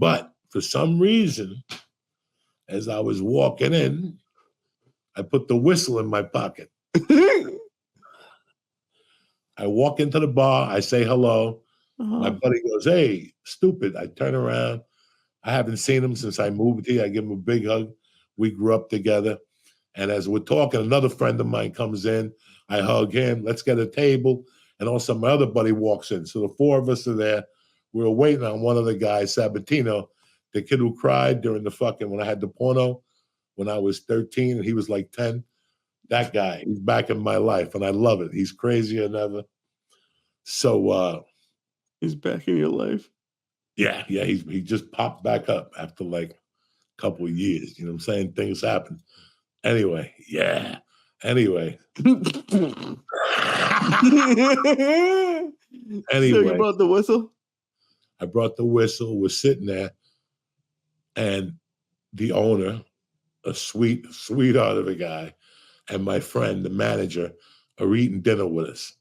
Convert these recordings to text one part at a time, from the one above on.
But for some reason, as I was walking in, I put the whistle in my pocket. I walk into the bar. I say hello. My buddy goes, "Hey, stupid." I turn around. I haven't seen him since I moved here. I give him a big hug. We grew up together. And as we're talking, another friend of mine comes in. I hug him. Let's get a table. And also my other buddy walks in. So the four of us are there. We were waiting on one of the guys, Sabatino, the kid who cried during the fucking, when I had the porno, when I was 13 and he was like 10. That guy, he's back in my life and I love it. He's crazier than ever. So he's back in your life. Yeah, he just popped back up after like a couple of years. You know what I'm saying? Things happen. Anyway, yeah. Anyway. Anyway. So you brought the whistle? I brought the whistle. We're sitting there, and the owner, a sweetheart of a guy, and my friend, the manager, are eating dinner with us.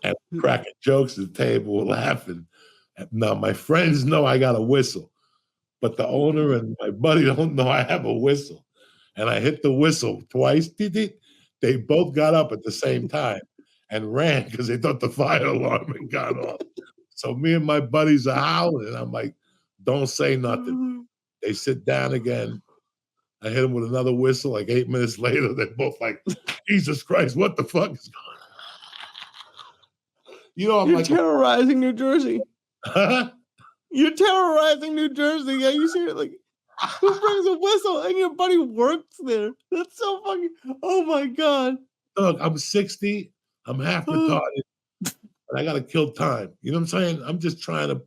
And cracking jokes at the table, we're laughing. Now, my friends know I got a whistle, but the owner and my buddy don't know I have a whistle. And I hit the whistle twice. They both got up at the same time and ran because they thought the fire alarm had gone off. So me and my buddies are howling, and I'm like, don't say nothing. They sit down again. I hit them with another whistle. Like 8 minutes later, they're both like, Jesus Christ, what the fuck is going on? You know, You're terrorizing New Jersey. You're terrorizing New Jersey. Yeah, you see it like, who brings a whistle and your buddy works there? That's so fucking, oh my God. Look, I'm 60. I'm half retarded. And I got to kill time. You know what I'm saying? I'm just trying to,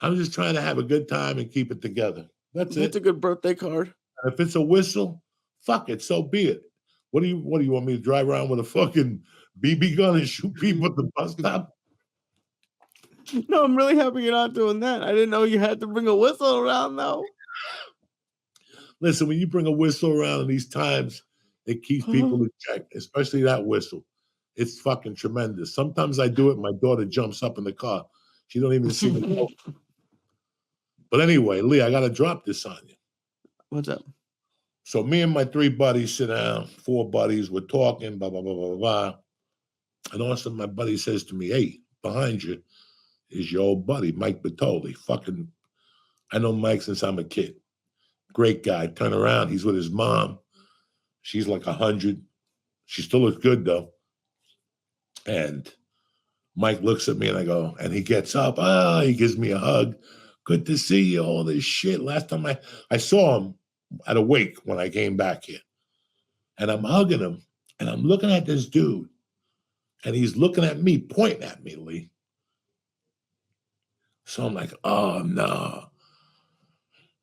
I'm just trying to have a good time and keep it together. That's it. That's a good birthday card. And if it's a whistle, fuck it, so be it. What do you want me to drive around with a fucking BB gun and shoot people at the bus stop? No, I'm really happy you're not doing that. I didn't know you had to bring a whistle around, though. Listen, when you bring a whistle around in these times, it keeps people in check, especially that whistle. It's fucking tremendous. Sometimes I do it, my daughter jumps up in the car. She don't even see me. But anyway, Lee, I got to drop this on you. What's up? So me and my 3 buddies sit down, 4 buddies, we're talking, blah, blah, blah, blah, blah. And all of a sudden my buddy says to me, hey, behind you is your old buddy, Mike Bertoli. Fucking, I know Mike since I'm a kid. Great guy. Turn around, he's with his mom. She's like 100. She still looks good though. And Mike looks at me and I go, and he gets up, he gives me a hug. Good to see you, all this shit. Last time I saw him at a wake when I came back here. And I'm hugging him and I'm looking at this dude and he's looking at me, pointing at me, Lee. So I'm like, oh no,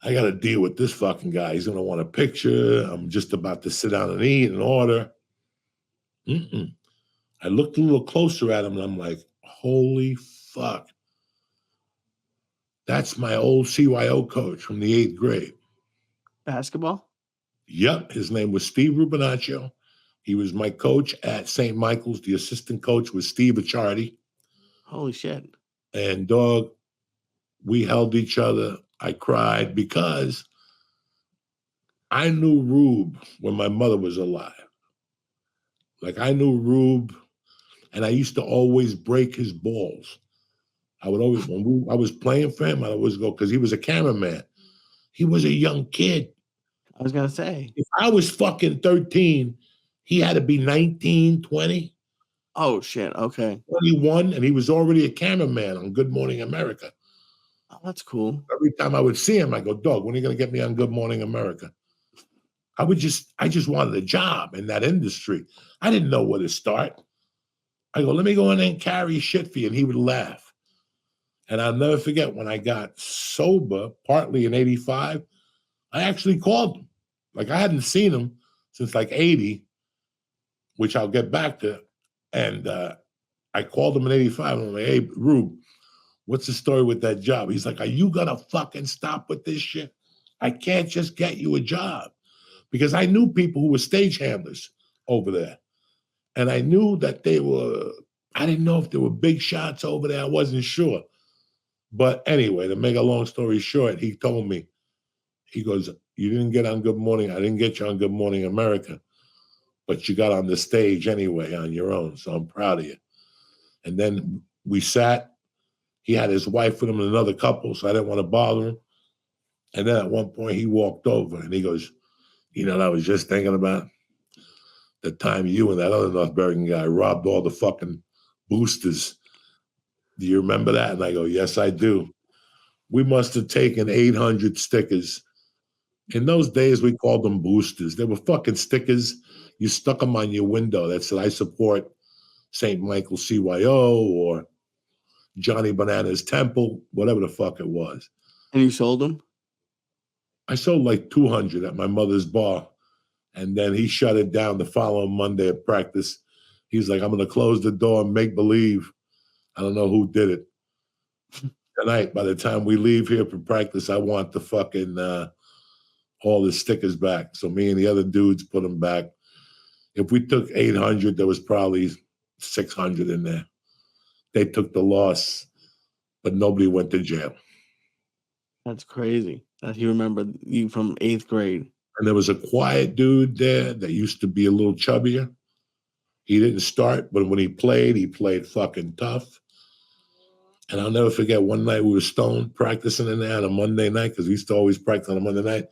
I got to deal with this fucking guy. He's going to want a picture. I'm just about to sit down and eat and order. I looked a little closer at him and I'm like, holy fuck. That's my old CYO coach from the 8th grade. Basketball? Yep. His name was Steve Rubinaccio. He was my coach at St. Michael's. The assistant coach was Steve Acciardi. Holy shit. And dog, we held each other. I cried because I knew Rube when my mother was alive. Like I knew Rube, and I used to always break his balls. I would always, when I was playing for him, I'd always go, because he was a cameraman. He was a young kid. I was going to say. If I was fucking 13, he had to be 19, 20. Oh, shit. Okay. 21, and he was already a cameraman on Good Morning America. Oh, that's cool. Every time I would see him, I go, dog, when are you going to get me on Good Morning America? I just wanted a job in that industry. I didn't know where to start. I go, let me go in there and carry shit for you. And he would laugh. And I'll never forget when I got sober, partly in 85, I actually called him. Like I hadn't seen him since like 80, which I'll get back to. And I called him in 85 and I'm like, hey, Rube, what's the story with that job? He's like, are you gonna fucking stop with this shit? I can't just get you a job. Because I knew people who were stage handlers over there. And I knew that I didn't know if there were big shots over there. I wasn't sure. But anyway, to make a long story short, he told me, he goes, you didn't get on Good Morning. I didn't get you on Good Morning America, but you got on the stage anyway on your own. So I'm proud of you. And then we sat. He had his wife with him and another couple, so I didn't want to bother him. And then at one point he walked over and he goes, you know, I was just thinking about the time you and that other North Bergen guy robbed all the fucking boosters. Do you remember that? And I go, yes, I do. We must have taken 800 stickers. In those days, we called them boosters. They were fucking stickers. You stuck them on your window that said, I support St. Michael CYO or Johnny Banana's Temple, whatever the fuck it was. And you sold them? I sold like 200 at my mother's bar. And then he shut it down the following Monday at practice. He's like, I'm going to close the door and make believe. I don't know who did it. Tonight, by the time we leave here for practice, I want the fucking all the stickers back. So me and the other dudes put them back. If we took 800, there was probably 600 in there. They took the loss, but nobody went to jail. That's crazy that he remembered you from 8th grade. And there was a quiet dude there that used to be a little chubbier. He didn't start, but when he played fucking tough. And I'll never forget one night we were stoned practicing in there on a Monday night because we used to always practice on a Monday night.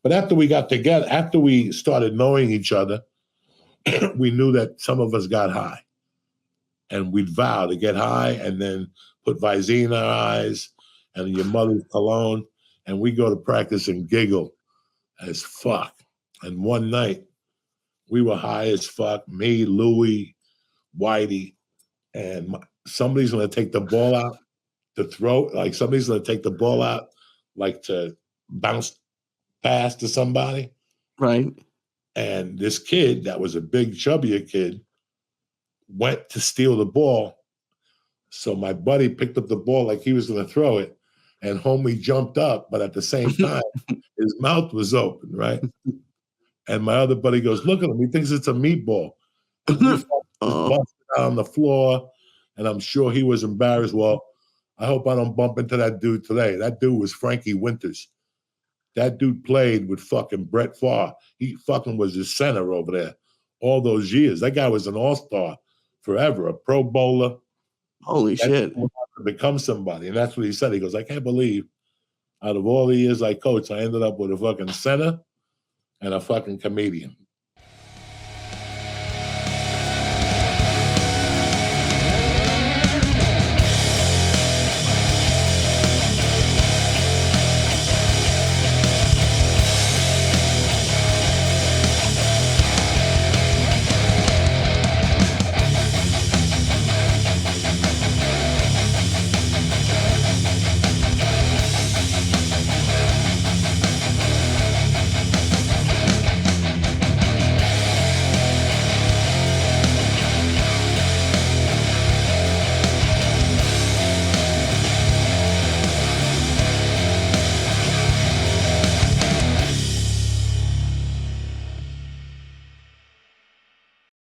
But after we got together, after we started knowing each other, we knew that some of us got high. And we'd vow to get high and then put Visine in our eyes and your mother's cologne. And we go to practice and giggle as fuck. And one night, we were high as fuck, me, Louie, Whitey, and somebody's going to take the ball out to throw, like somebody's going to take the ball out, like to bounce pass to somebody. Right. And this kid that was a big, chubbier kid went to steal the ball. So my buddy picked up the ball like he was going to throw it, and homie jumped up, but at the same time, his mouth was open, right? And my other buddy goes, look at him. He thinks it's a meatball. He busted out on the floor, and I'm sure he was embarrassed. Well, I hope I don't bump into that dude today. That dude was Frankie Winters. That dude played with fucking Brett Favre. He fucking was his center over there all those years. That guy was an all-star forever, a Pro Bowler. Holy shit. To become somebody. And that's what he said. He goes, I can't believe out of all the years I coached, I ended up with a fucking center and a fucking comedian.